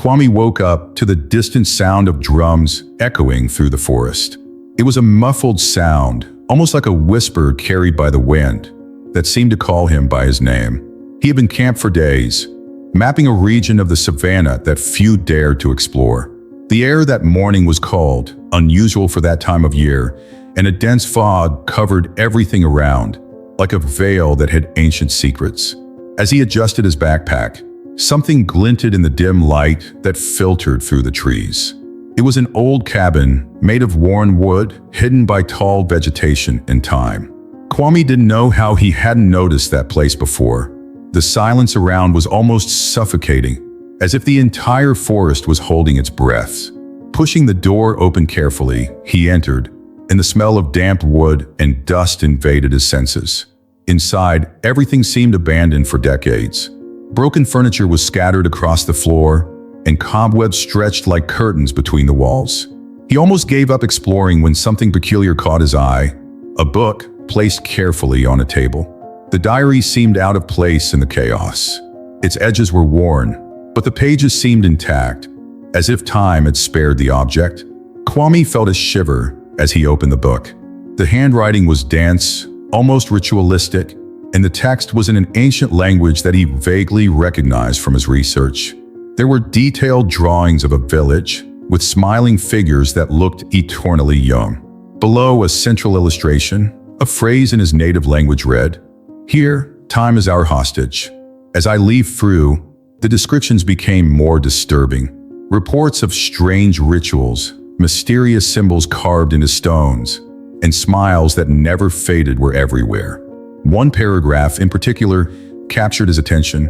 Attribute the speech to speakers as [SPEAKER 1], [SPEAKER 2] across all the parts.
[SPEAKER 1] Kwame woke up to the distant sound of drums echoing through the forest. It was a muffled sound, almost like a whisper carried by the wind, that seemed to call him by his name. He had been camped for days, mapping a region of the savannah that few dared to explore. The air that morning was cold, unusual for that time of year, and a dense fog covered everything around, like a veil that hid ancient secrets. As he adjusted his backpack, something glinted in the dim light that filtered through the trees. It was an old cabin made of worn wood, hidden by tall vegetation and time. Kwame didn't know how he hadn't noticed that place before. The silence around was almost suffocating, as if the entire forest was holding its breath. Pushing the door open carefully, he entered, and the smell of damp wood and dust invaded his senses. Inside, everything seemed abandoned for decades. Broken furniture was scattered across the floor, and cobwebs stretched like curtains between the walls. He almost gave up exploring when something peculiar caught his eye: a book placed carefully on a table. The diary seemed out of place in the chaos. Its edges were worn, but the pages seemed intact, as if time had spared the object. Kwame felt a shiver as he opened the book. The handwriting was dense, almost ritualistic, and the text was in an ancient language that he vaguely recognized from his research. There were detailed drawings of a village, with smiling figures that looked eternally young. Below a central illustration, a phrase in his native language read, "Here, time is our hostage." As I leafed through, the descriptions became more disturbing. Reports of strange rituals, mysterious symbols carved into stones, and smiles that never faded were everywhere. One paragraph in particular captured his attention.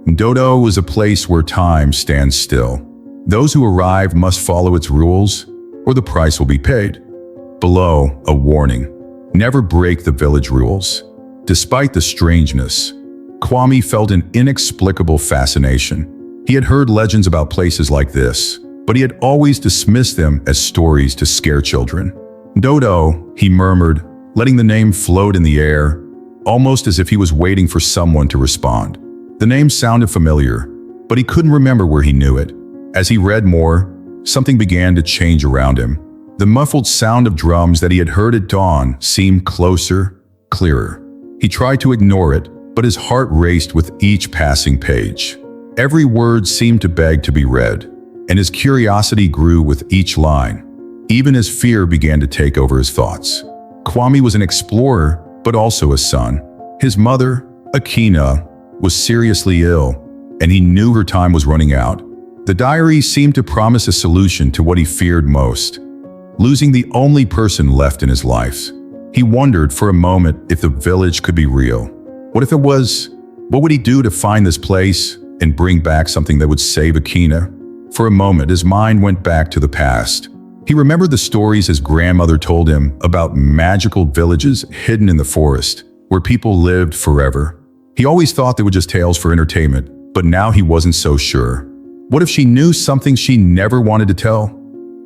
[SPEAKER 1] Ndodo is a place where time stands still. Those who arrive must follow its rules, or the price will be paid. Below, a warning: never break the village rules. Despite the strangeness, Kwame felt an inexplicable fascination. He had heard legends about places like this, but he had always dismissed them as stories to scare children. Ndodo, he murmured, letting the name float in the air, almost as if he was waiting for someone to respond. The name sounded familiar, but he couldn't remember where he knew it. As he read more, something began to change around him. The muffled sound of drums that he had heard at dawn seemed closer, clearer. He tried to ignore it, but his heart raced with each passing page. Every word seemed to beg to be read, and his curiosity grew with each line, even as fear began to take over his thoughts. Kwame was an explorer, but also a son. His mother, Akina, was seriously ill, and he knew her time was running out. The diary seemed to promise a solution to what he feared most: losing the only person left in his life. He wondered for a moment if the village could be real. What if it was? What would he do to find this place and bring back something that would save Akina? For a moment, his mind went back to the past. He remembered the stories his grandmother told him about magical villages hidden in the forest, where people lived forever. He always thought they were just tales for entertainment, but now he wasn't so sure. What if she knew something she never wanted to tell?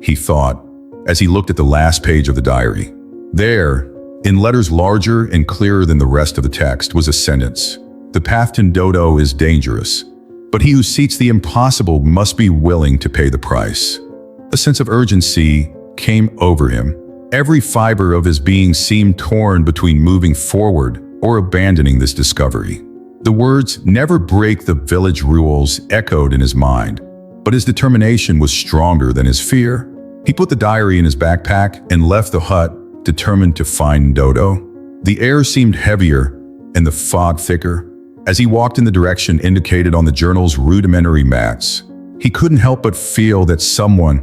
[SPEAKER 1] He thought, as he looked at the last page of the diary. There, in letters larger and clearer than the rest of the text, was a sentence: "The path to Ndodo is dangerous, but he who seeks the impossible must be willing to pay the price." A sense of urgency came over him. Every fiber of his being seemed torn between moving forward or abandoning this discovery. The words, "never break the village rules," echoed in his mind, but his determination was stronger than his fear. He put the diary in his backpack and left the hut, determined to find Ndodo. The air seemed heavier and the fog thicker. As he walked in the direction indicated on the journal's rudimentary maps, he couldn't help but feel that someone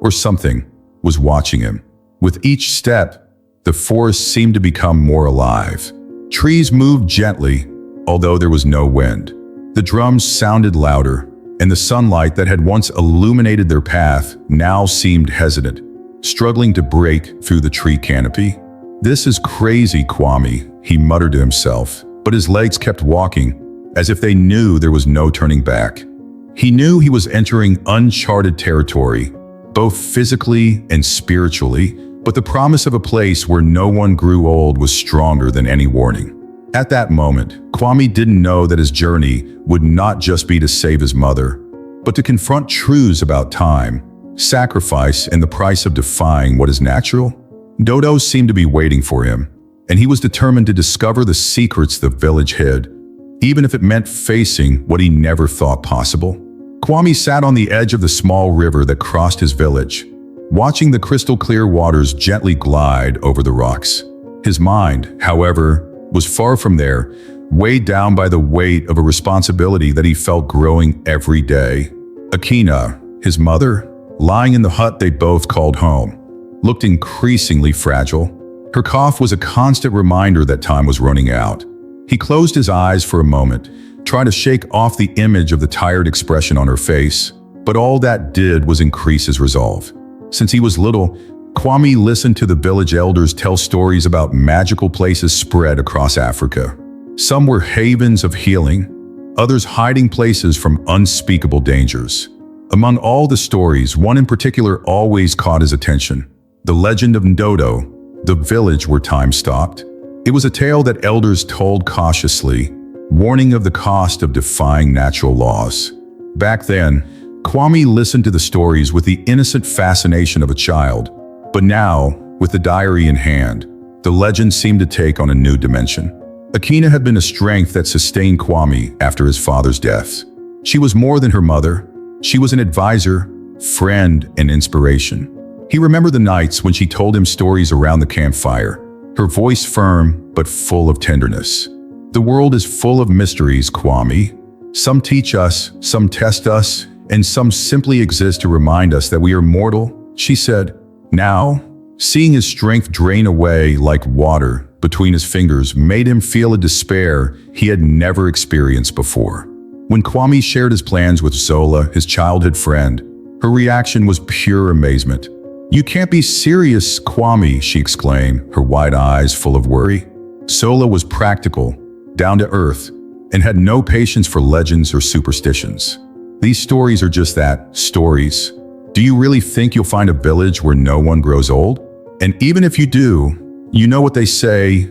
[SPEAKER 1] or something was watching him. With each step, the forest seemed to become more alive. Trees moved gently, although there was no wind. The drums sounded louder, and the sunlight that had once illuminated their path now seemed hesitant, struggling to break through the tree canopy. "This is crazy, Kwame," he muttered to himself, but his legs kept walking, as if they knew there was no turning back. He knew he was entering uncharted territory, both physically and spiritually, but the promise of a place where no one grew old was stronger than any warning. At that moment, Kwame didn't know that his journey would not just be to save his mother, but to confront truths about time, sacrifice, and the price of defying what is natural. Dodo seemed to be waiting for him, and he was determined to discover the secrets the village hid, even if it meant facing what he never thought possible. Kwame sat on the edge of the small river that crossed his village, watching the crystal-clear waters gently glide over the rocks. His mind, however, was far from there, weighed down by the weight of a responsibility that he felt growing every day. Akina, his mother, lying in the hut they both called home, looked increasingly fragile. Her cough was a constant reminder that time was running out. He closed his eyes for a moment, trying to shake off the image of the tired expression on her face, but all that did was increase his resolve. Since he was little, Kwame listened to the village elders tell stories about magical places spread across Africa. Some were havens of healing, others hiding places from unspeakable dangers. Among all the stories, one in particular always caught his attention: the legend of Ndodo, the village where time stopped. It was a tale that elders told cautiously, warning of the cost of defying natural laws. Back then, Kwame listened to the stories with the innocent fascination of a child, but now, with the diary in hand, the legend seemed to take on a new dimension. Akina had been a strength that sustained Kwame after his father's death. She was more than her mother. She was an advisor, friend, and inspiration. He remembered the nights when she told him stories around the campfire, her voice firm but full of tenderness. The world is full of mysteries, Kwame. Some teach us, some test us, and some simply exist to remind us that we are mortal, she said. Now, seeing his strength drain away like water between his fingers made him feel a despair he had never experienced before. When Kwame shared his plans with Zola, his childhood friend, her reaction was pure amazement. "You can't be serious, Kwame," she exclaimed, her wide eyes full of worry. Zola was practical, down to earth, and had no patience for legends or superstitions. "These stories are just that, stories. Do you really think you'll find a village where no one grows old? And even if you do, you know what they say,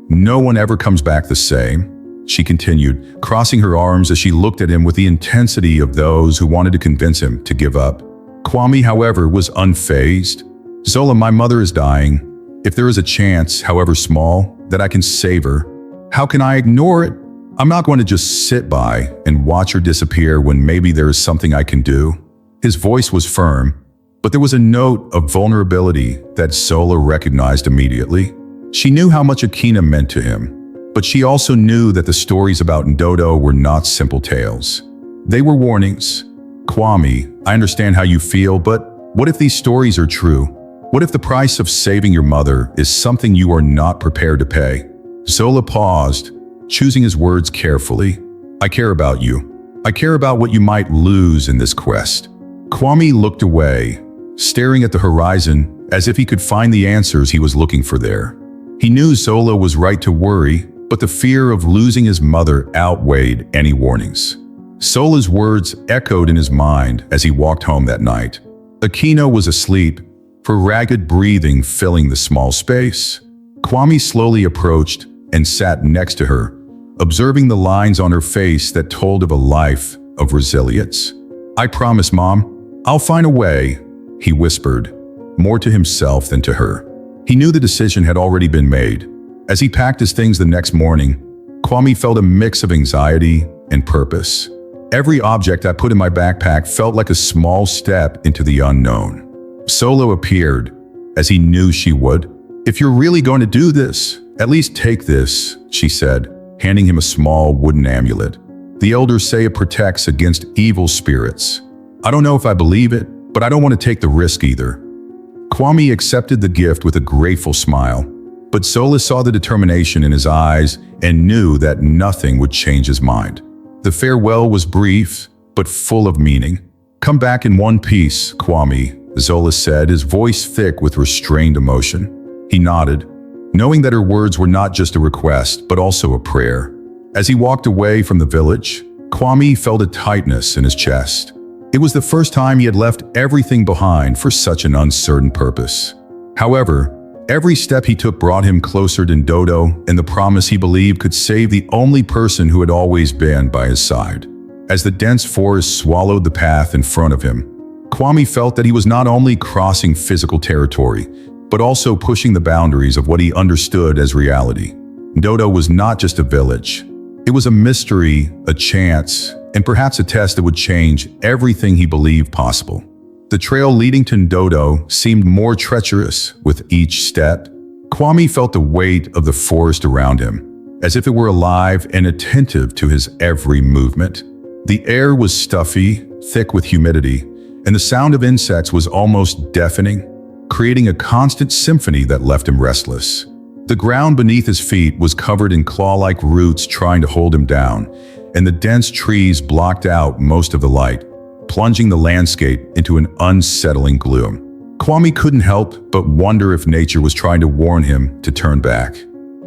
[SPEAKER 1] no one ever comes back the same," she continued, crossing her arms as she looked at him with the intensity of those who wanted to convince him to give up. Kwame, however, was unfazed. "Zola, my mother is dying. If there is a chance, however small, that I can save her, how can I ignore it? I'm not going to just sit by and watch her disappear when maybe there is something I can do." His voice was firm, but there was a note of vulnerability that Zola recognized immediately. She knew how much Akina meant to him, but she also knew that the stories about Ndodo were not simple tales. They were warnings. "Kwame, I understand how you feel, but what if these stories are true? What if the price of saving your mother is something you are not prepared to pay?" Zola paused, choosing his words carefully. "I care about you. I care about what you might lose in this quest." Kwame looked away, staring at the horizon as if he could find the answers he was looking for there. He knew Zola was right to worry, but the fear of losing his mother outweighed any warnings. Zola's words echoed in his mind as he walked home that night. Akina was asleep, her ragged breathing filling the small space. Kwame slowly approached and sat next to her, observing the lines on her face that told of a life of resilience. "I promise, Mom, I'll find a way," he whispered, more to himself than to her. He knew the decision had already been made. As he packed his things the next morning, Kwame felt a mix of anxiety and purpose. "Every object I put in my backpack felt like a small step into the unknown." Zola appeared, as he knew she would. "If you're really going to do this, at least take this," she said, handing him a small wooden amulet. "The elders say it protects against evil spirits. I don't know if I believe it, but I don't want to take the risk either." Kwame accepted the gift with a grateful smile, but Zola saw the determination in his eyes and knew that nothing would change his mind. The farewell was brief, but full of meaning. "Come back in one piece, Kwame," Zola said, his voice thick with restrained emotion. He nodded, knowing that her words were not just a request, but also a prayer. As he walked away from the village, Kwame felt a tightness in his chest. It was the first time he had left everything behind for such an uncertain purpose. However, every step he took brought him closer to Ndodo and the promise he believed could save the only person who had always been by his side. As the dense forest swallowed the path in front of him, Kwame felt that he was not only crossing physical territory, but also pushing the boundaries of what he understood as reality. Ndodo was not just a village. It was a mystery, a chance, and perhaps a test that would change everything he believed possible. The trail leading to Ndodo seemed more treacherous with each step. Kwame felt the weight of the forest around him, as if it were alive and attentive to his every movement. The air was stuffy, thick with humidity, and the sound of insects was almost deafening, creating a constant symphony that left him restless. The ground beneath his feet was covered in claw-like roots trying to hold him down, and the dense trees blocked out most of the light, plunging the landscape into an unsettling gloom. Kwame couldn't help but wonder if nature was trying to warn him to turn back.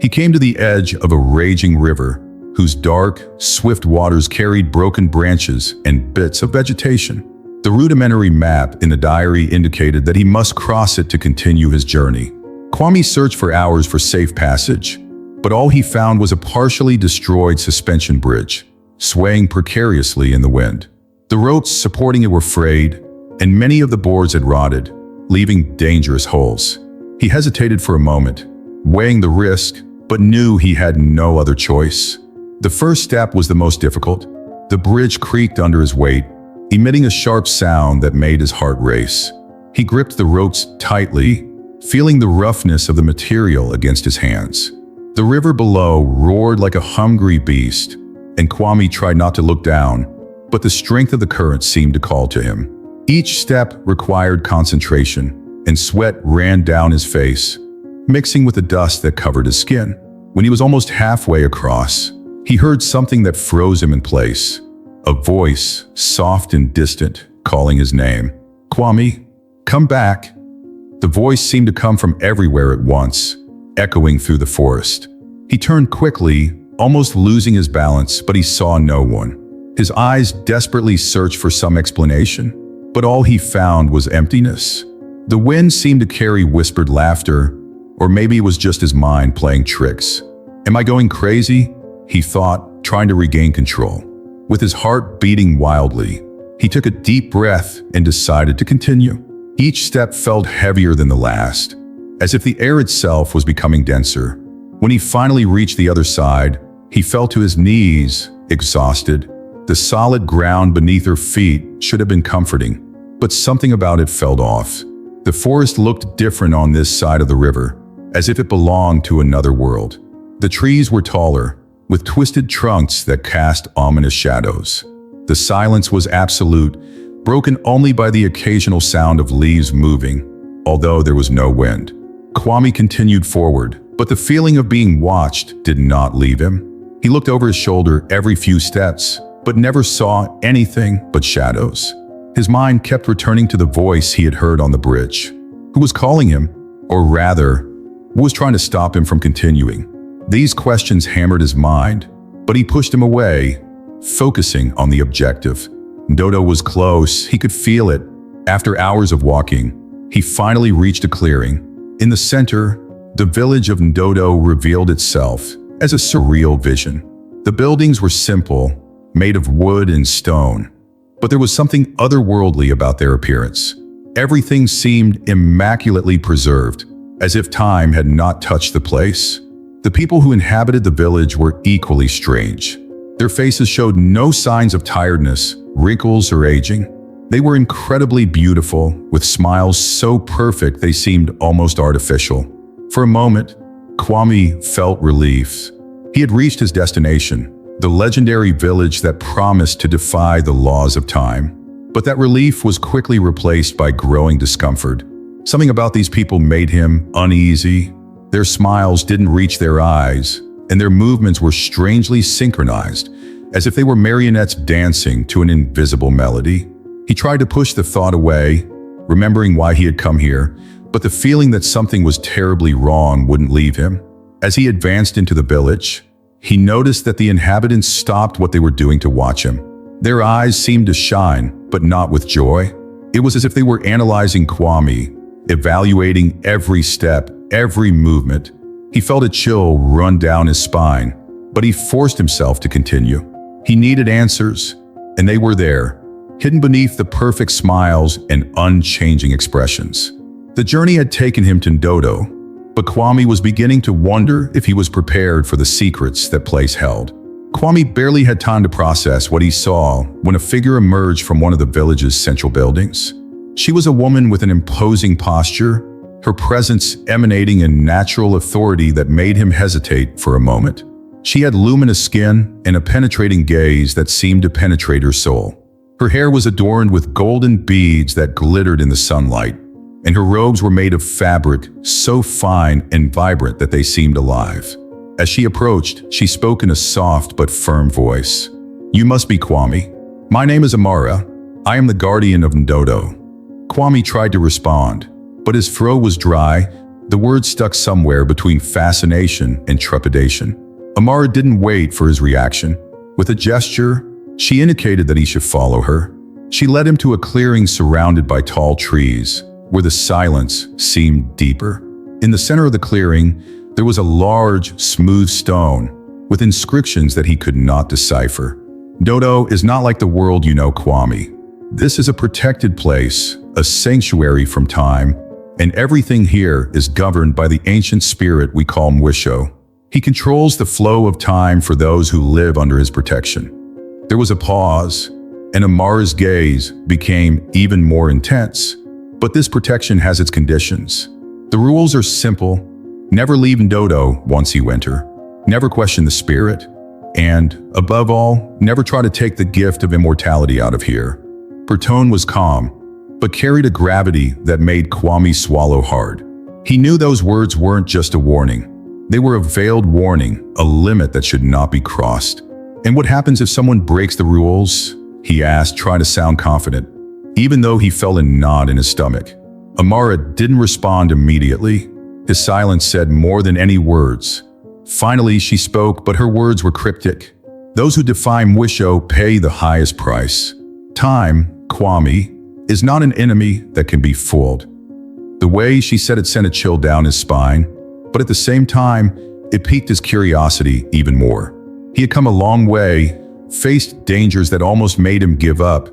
[SPEAKER 1] He came to the edge of a raging river, whose dark, swift waters carried broken branches and bits of vegetation. The rudimentary map in the diary indicated that he must cross it to continue his journey. Kwame searched for hours for safe passage, but all he found was a partially destroyed suspension bridge, swaying precariously in the wind. The ropes supporting it were frayed, and many of the boards had rotted, leaving dangerous holes. He hesitated for a moment, weighing the risk, but knew he had no other choice. The first step was the most difficult. The bridge creaked under his weight, emitting a sharp sound that made his heart race. He gripped the ropes tightly, feeling the roughness of the material against his hands. The river below roared like a hungry beast, and Kwame tried not to look down, but the strength of the current seemed to call to him. Each step required concentration, and sweat ran down his face, mixing with the dust that covered his skin. When he was almost halfway across, he heard something that froze him in place. A voice, soft and distant, calling his name. "Kwame, come back." The voice seemed to come from everywhere at once, echoing through the forest. He turned quickly, almost losing his balance, but he saw no one. His eyes desperately searched for some explanation, but all he found was emptiness. The wind seemed to carry whispered laughter, or maybe it was just his mind playing tricks. "Am I going crazy?" he thought, trying to regain control. With his heart beating wildly, he took a deep breath and decided to continue. Each step felt heavier than the last, as if the air itself was becoming denser. When he finally reached the other side, he fell to his knees, exhausted. The solid ground beneath her feet should have been comforting, but something about it felt off. The forest looked different on this side of the river, as if it belonged to another world. The trees were taller, with twisted trunks that cast ominous shadows. The silence was absolute, broken only by the occasional sound of leaves moving, although there was no wind. Kwame continued forward, but the feeling of being watched did not leave him. He looked over his shoulder every few steps, but never saw anything but shadows. His mind kept returning to the voice he had heard on the bridge. Who was calling him? Or rather, who was trying to stop him from continuing? These questions hammered his mind, but he pushed them away, focusing on the objective. Ndodo was close, he could feel it. After hours of walking, he finally reached a clearing. In the center, the village of Ndodo revealed itself as a surreal vision. The buildings were simple, made of wood and stone, but there was something otherworldly about their appearance. Everything seemed immaculately preserved, as if time had not touched the place. The people who inhabited the village were equally strange. Their faces showed no signs of tiredness, wrinkles, or aging. They were incredibly beautiful, with smiles so perfect they seemed almost artificial. For a moment, Kwame felt relief. He had reached his destination, the legendary village that promised to defy the laws of time. But that relief was quickly replaced by growing discomfort. Something about these people made him uneasy. Their smiles didn't reach their eyes, and their movements were strangely synchronized, as if they were marionettes dancing to an invisible melody. He tried to push the thought away, remembering why he had come here, but the feeling that something was terribly wrong wouldn't leave him. As he advanced into the village, he noticed that the inhabitants stopped what they were doing to watch him. Their eyes seemed to shine, but not with joy. It was as if they were analyzing Kwame, evaluating every step, every movement. He felt a chill run down his spine, but he forced himself to continue. He needed answers, And they were there, hidden beneath the perfect smiles and unchanging expressions. The journey had taken him to Ndodo, but Kwame was beginning to wonder if he was prepared for the secrets that place held. Kwame barely had time to process what he saw when a figure emerged from one of the village's central buildings. She was a woman with an imposing posture, her presence emanating a natural authority that made him hesitate for a moment. She had luminous skin and a penetrating gaze that seemed to penetrate her soul. Her hair was adorned with golden beads that glittered in the sunlight, and her robes were made of fabric so fine and vibrant that they seemed alive. As she approached, she spoke in a soft but firm voice. "You must be Kwame. My name is Amara. I am the guardian of Ndodo." Kwame tried to respond, but his throat was dry. The words stuck somewhere between fascination and trepidation. Amara didn't wait for his reaction. With a gesture, she indicated that he should follow her. She led him to a clearing surrounded by tall trees, where the silence seemed deeper. In the center of the clearing, there was a large, smooth stone with inscriptions that he could not decipher. "Ndodo is not like the world you know, Kwame. This is a protected place, a sanctuary from time, and everything here is governed by the ancient spirit we call Mwisho. He controls the flow of time for those who live under his protection." There was a pause, and Amara's gaze became even more intense. But this protection has its conditions. The rules are simple. Never leave Ndodo once you enter. Never question the spirit. And, above all, never try to take the gift of immortality out of here. Her tone was calm, but carried a gravity that made Kwame swallow hard. He knew those words weren't just a warning. They were a veiled warning, a limit that should not be crossed. "And what happens if someone breaks the rules?" he asked, trying to sound confident, even though he felt a knot in his stomach. Amara didn't respond immediately. His silence said more than any words. Finally, she spoke, but her words were cryptic. "Those who defy Mwisho pay the highest price. Time, Kwame, is not an enemy that can be fooled." The way she said it sent a chill down his spine, but at the same time, it piqued his curiosity even more. He had come a long way, faced dangers that almost made him give up,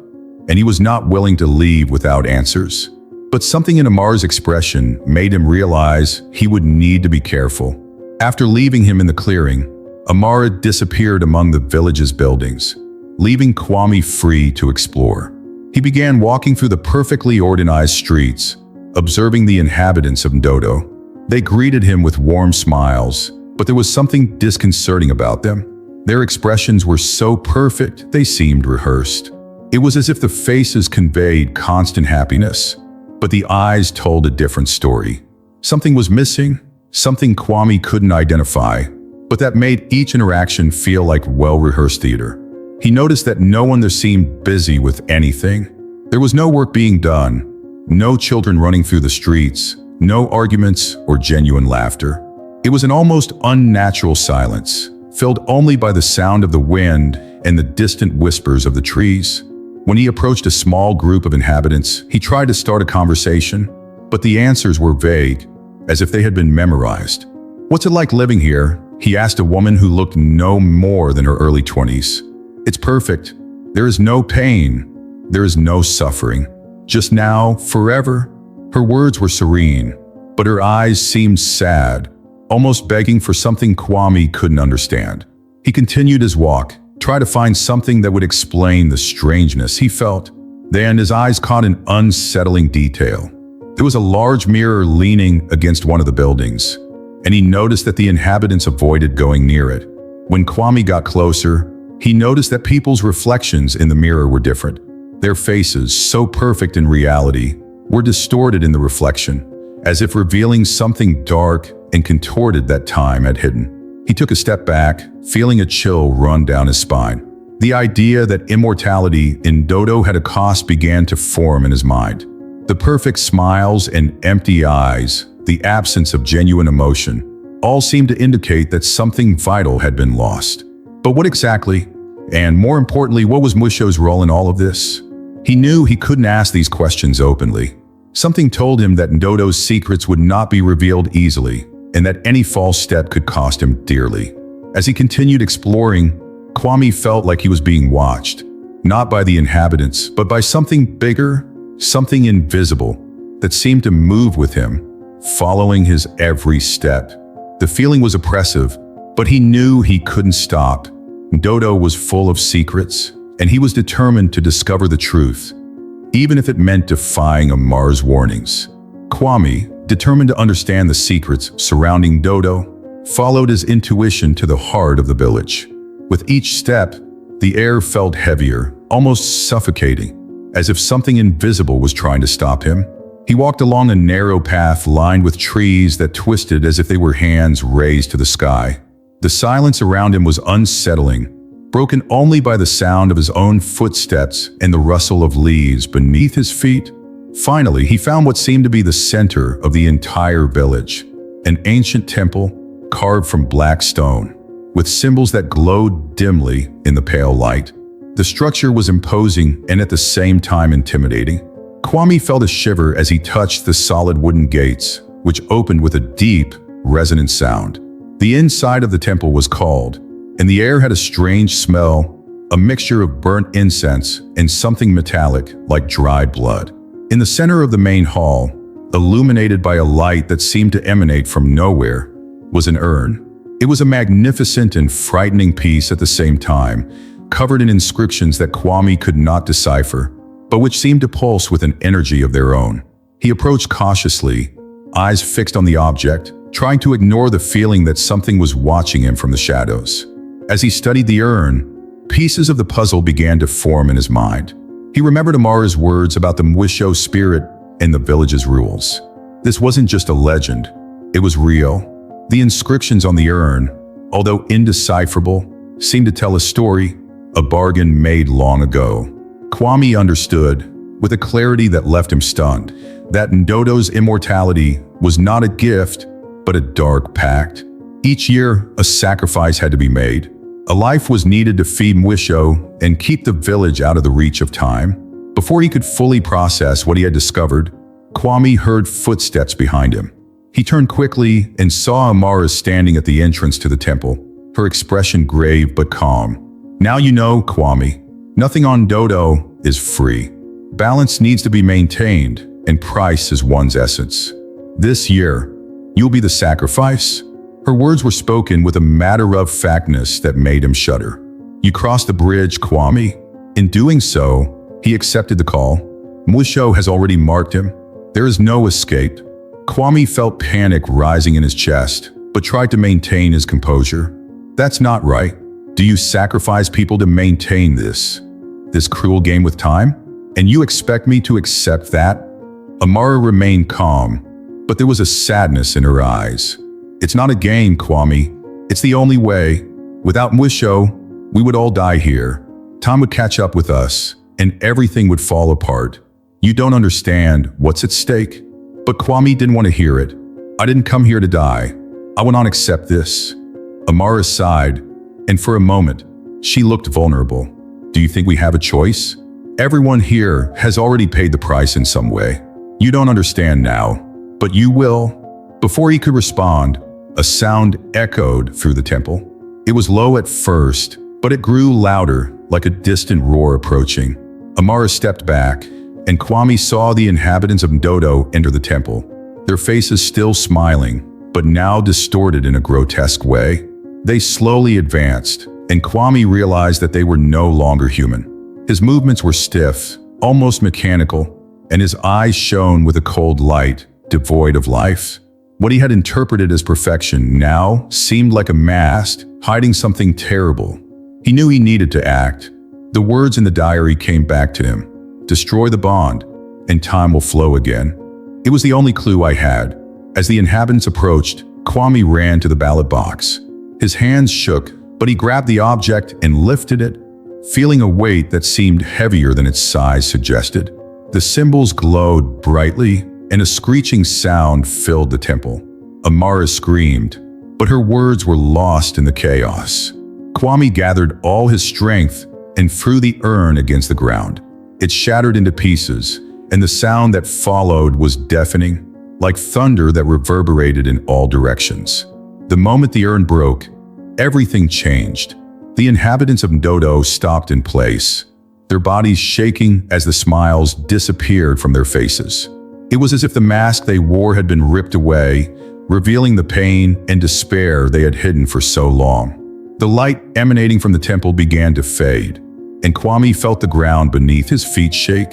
[SPEAKER 1] and he was not willing to leave without answers. But something in Amara's expression made him realize he would need to be careful. After leaving him in the clearing, Amara disappeared among the village's buildings, leaving Kwame free to explore. He began walking through the perfectly organized streets, observing the inhabitants of Ndodo. They greeted him with warm smiles, but there was something disconcerting about them. Their expressions were so perfect they seemed rehearsed. It was as if the faces conveyed constant happiness, but the eyes told a different story. Something was missing, something Kwame couldn't identify, but that made each interaction feel like well-rehearsed theater. He noticed that no one there seemed busy with anything. There was no work being done, no children running through the streets, no arguments or genuine laughter. It was an almost unnatural silence, filled only by the sound of the wind and the distant whispers of the trees. When he approached a small group of inhabitants, he tried to start a conversation, but the answers were vague, as if they had been memorized. "What's it like living here?" he asked a woman who looked no more than her early 20s. "It's perfect. There is no pain. There is no suffering. Just now, forever." Her words were serene, but her eyes seemed sad, almost begging for something Kwame couldn't understand. He continued his walk, tried to find something that would explain the strangeness he felt. Then his eyes caught an unsettling detail. There was a large mirror leaning against one of the buildings, and he noticed that the inhabitants avoided going near it. When Kwame got closer, he noticed that people's reflections in the mirror were different. Their faces, so perfect in reality, were distorted in the reflection, as if revealing something dark and contorted that time had hidden. He took a step back, feeling a chill run down his spine. The idea that immortality in Ndodo had a cost began to form in his mind. The perfect smiles and empty eyes, the absence of genuine emotion, all seemed to indicate that something vital had been lost. But what exactly? And more importantly, what was Mwisho's role in all of this? He knew he couldn't ask these questions openly. Something told him that Ndodo's secrets would not be revealed easily, and that any false step could cost him dearly. As he continued exploring, Kwame felt like he was being watched. not by the inhabitants, but by something bigger, something invisible, that seemed to move with him, following his every step. The feeling was oppressive, but he knew he couldn't stop. Dodo was full of secrets, and he was determined to discover the truth, even if it meant defying Amar's warnings. Kwame, determined to understand the secrets surrounding Dodo, followed his intuition to the heart of the village. With each step, the air felt heavier, almost suffocating, as if something invisible was trying to stop him. He walked along a narrow path lined with trees that twisted as if they were hands raised to the sky. The silence around him was unsettling, broken only by the sound of his own footsteps and the rustle of leaves beneath his feet. Finally, he found what seemed to be the center of the entire village, an ancient temple carved from black stone, with symbols that glowed dimly in the pale light. The structure was imposing and at the same time intimidating. Kwame felt a shiver as he touched the solid wooden gates, which opened with a deep, resonant sound. The inside of the temple was cold, and the air had a strange smell, a mixture of burnt incense and something metallic like dried blood. In the center of the main hall, illuminated by a light that seemed to emanate from nowhere, was an urn. It was a magnificent and frightening piece at the same time, covered in inscriptions that Kwame could not decipher, but which seemed to pulse with an energy of their own. He approached cautiously, eyes fixed on the object, trying to ignore the feeling that something was watching him from the shadows. As he studied the urn, pieces of the puzzle began to form in his mind. He remembered Amara's words about the Mwisho spirit and the village's rules. This wasn't just a legend, it was real. The inscriptions on the urn, although indecipherable, seemed to tell a story, a bargain made long ago. Kwame understood, with a clarity that left him stunned, that Ndodo's immortality was not a gift, but a dark pact. Each year, a sacrifice had to be made. A life was needed to feed Mwisho and keep the village out of the reach of time. Before he could fully process what he had discovered, Kwame heard footsteps behind him. He turned quickly and saw Amara standing at the entrance to the temple, her expression grave but calm. "Now you know, Kwame, nothing on Dodo is free. Balance needs to be maintained, and price is one's essence. This year, you'll be the sacrifice." Her words were spoken with a matter-of-factness that made him shudder. "You crossed the bridge, Kwame." In doing so, he accepted the call. Mwisho has already marked him. There is no escape. Kwame felt panic rising in his chest, but tried to maintain his composure. "That's not right. Do you sacrifice people to maintain this cruel game with time? And you expect me to accept that?" Amara remained calm, but there was a sadness in her eyes. "It's not a game, Kwame. It's the only way. Without Mwisho, we would all die here. Time would catch up with us, and everything would fall apart. You don't understand what's at stake." But Kwame didn't want to hear it. "I didn't come here to die. I will not accept this." Amara sighed, and for a moment, she looked vulnerable. "Do you think we have a choice? Everyone here has already paid the price in some way. You don't understand now, but you will." Before he could respond, a sound echoed through the temple. It was low at first, but it grew louder, like a distant roar approaching. Amara stepped back, and Kwame saw the inhabitants of Ndodo enter the temple, their faces still smiling, but now distorted in a grotesque way. They slowly advanced, and Kwame realized that they were no longer human. His movements were stiff, almost mechanical, and his eyes shone with a cold light, devoid of life. What he had interpreted as perfection now seemed like a mask, hiding something terrible. He knew he needed to act. The words in the diary came back to him. "Destroy the bond, and time will flow again." It was the only clue I had. As the inhabitants approached, Kwame ran to the ballot box. His hands shook, but he grabbed the object and lifted it, feeling a weight that seemed heavier than its size suggested. The symbols glowed brightly, and a screeching sound filled the temple. Amara screamed, but her words were lost in the chaos. Kwame gathered all his strength and threw the urn against the ground. It shattered into pieces, and the sound that followed was deafening, like thunder that reverberated in all directions. The moment the urn broke, everything changed. The inhabitants of Ndodo stopped in place, their bodies shaking as the smiles disappeared from their faces. It was as if the mask they wore had been ripped away, revealing the pain and despair they had hidden for so long. The light emanating from the temple began to fade, and Kwame felt the ground beneath his feet shake.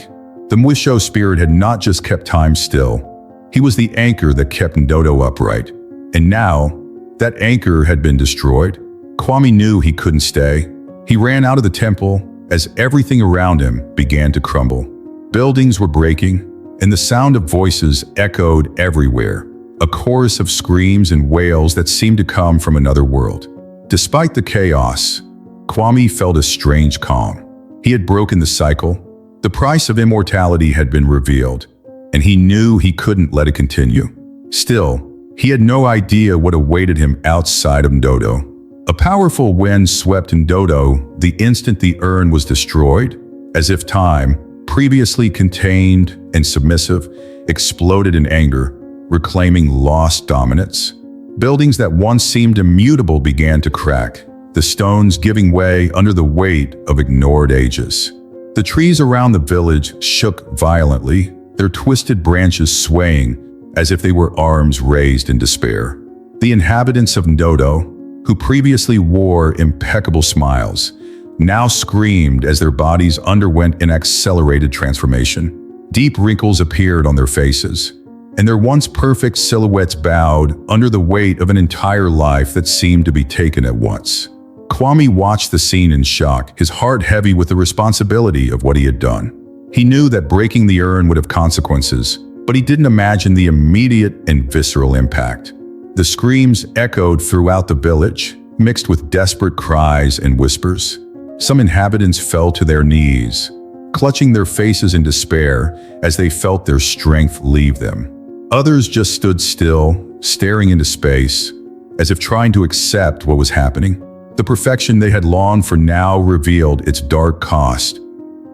[SPEAKER 1] The Mwisho spirit had not just kept time still. He was the anchor that kept Ndodo upright. And now, that anchor had been destroyed. Kwame knew he couldn't stay. He ran out of the temple as everything around him began to crumble. Buildings were breaking, and the sound of voices echoed everywhere, a chorus of screams and wails that seemed to come from another world. Despite the chaos, Kwame felt a strange calm. He had broken the cycle. The price of immortality had been revealed, and he knew he couldn't let it continue. Still, he had no idea what awaited him outside of Ndodo. A powerful wind swept Ndodo the instant the urn was destroyed, as if time, previously contained and submissive, exploded in anger, reclaiming lost dominance. Buildings that once seemed immutable began to crack, the stones giving way under the weight of ignored ages. The trees around the village shook violently, their twisted branches swaying as if they were arms raised in despair. The inhabitants of Ndodo, who previously wore impeccable smiles, now screamed as their bodies underwent an accelerated transformation. Deep wrinkles appeared on their faces, and their once perfect silhouettes bowed under the weight of an entire life that seemed to be taken at once. Kwame watched the scene in shock, his heart heavy with the responsibility of what he had done. He knew that breaking the urn would have consequences, but he didn't imagine the immediate and visceral impact. The screams echoed throughout the village, mixed with desperate cries and whispers. Some inhabitants fell to their knees, clutching their faces in despair as they felt their strength leave them. Others just stood still, staring into space, as if trying to accept what was happening. The perfection they had longed for now revealed its dark cost,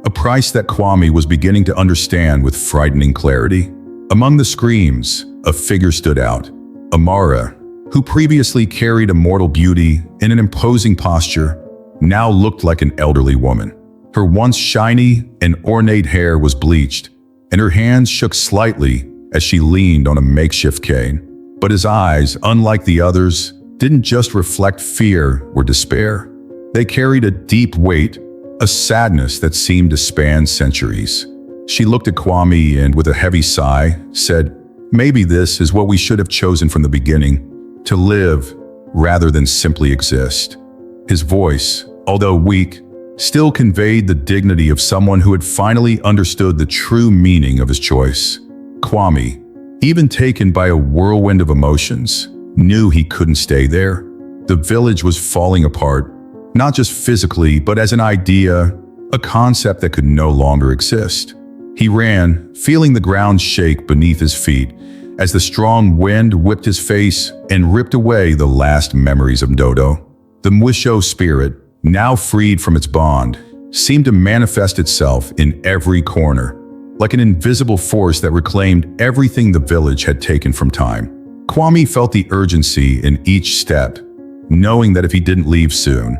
[SPEAKER 1] a price that Kwame was beginning to understand with frightening clarity. Among the screams, a figure stood out. Amara, who previously carried immortal beauty in an imposing posture, now looked like an elderly woman. Her once shiny and ornate hair was bleached, and her hands shook slightly as she leaned on a makeshift cane. But his eyes, unlike the others, didn't just reflect fear or despair. They carried a deep weight, a sadness that seemed to span centuries. She looked at Kwame and, with a heavy sigh, said, "Maybe this is what we should have chosen from the beginning, to live rather than simply exist." His voice, although weak, still conveyed the dignity of someone who had finally understood the true meaning of his choice. Kwame, even taken by a whirlwind of emotions, knew he couldn't stay there. The village was falling apart, not just physically, but as an idea, a concept that could no longer exist. He ran, feeling the ground shake beneath his feet, as the strong wind whipped his face and ripped away the last memories of Ndodo. The Mwisho spirit, now freed from its bond, seemed to manifest itself in every corner, like an invisible force that reclaimed everything the village had taken from time. Kwame felt the urgency in each step, knowing that if he didn't leave soon,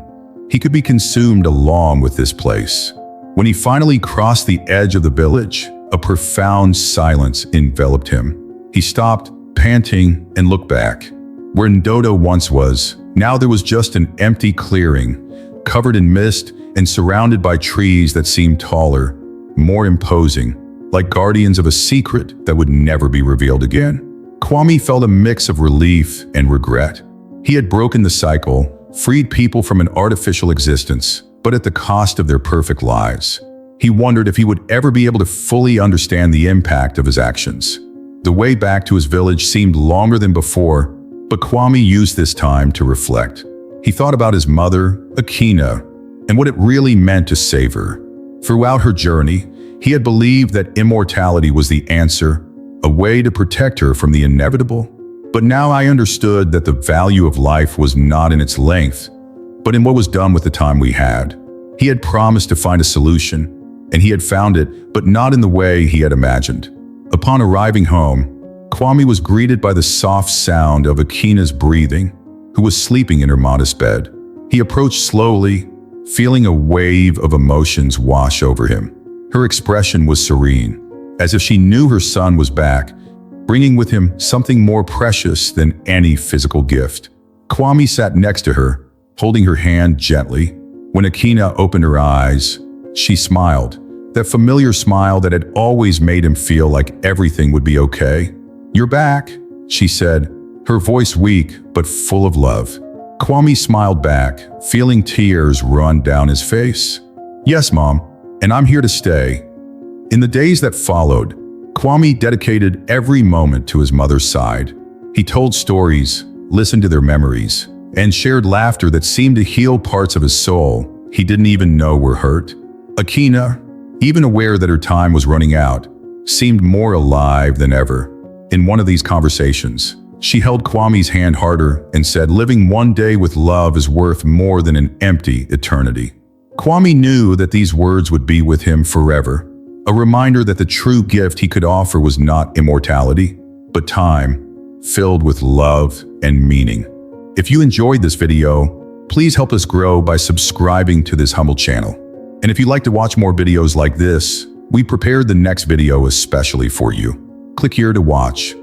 [SPEAKER 1] he could be consumed along with this place. When he finally crossed the edge of the village, a profound silence enveloped him. He stopped, panting, and looked back. Where Ndodo once was, now there was just an empty clearing, covered in mist and surrounded by trees that seemed taller, more imposing, like guardians of a secret that would never be revealed again. Kwame felt a mix of relief and regret. He had broken the cycle, freed people from an artificial existence, but at the cost of their perfect lives. He wondered if he would ever be able to fully understand the impact of his actions. The way back to his village seemed longer than before, but Kwame used this time to reflect. He thought about his mother, Akina, and what it really meant to save her. Throughout her journey, he had believed that immortality was the answer, a way to protect her from the inevitable. But now I understood that the value of life was not in its length, but in what was done with the time we had. He had promised to find a solution, and he had found it, but not in the way he had imagined. Upon arriving home, Kwame was greeted by the soft sound of Akina's breathing, who was sleeping in her modest bed. He approached slowly, feeling a wave of emotions wash over him. Her expression was serene, as if she knew her son was back, bringing with him something more precious than any physical gift. Kwame sat next to her, holding her hand gently. When Akina opened her eyes, she smiled, that familiar smile that had always made him feel like everything would be okay. "You're back," she said, her voice weak but full of love. Kwame smiled back, feeling tears run down his face. "Yes, Mom, and I'm here to stay." In the days that followed, Kwame dedicated every moment to his mother's side. He told stories, listened to their memories, and shared laughter that seemed to heal parts of his soul he didn't even know were hurt. Akina, even aware that her time was running out, seemed more alive than ever. In one of these conversations, she held Kwame's hand harder and said, "Living one day with love is worth more than an empty eternity." Kwame knew that these words would be with him forever, a reminder that the true gift he could offer was not immortality, but time, filled with love and meaning. If you enjoyed this video, please help us grow by subscribing to this humble channel. And if you'd like to watch more videos like this, we prepared the next video especially for you. Click here to watch.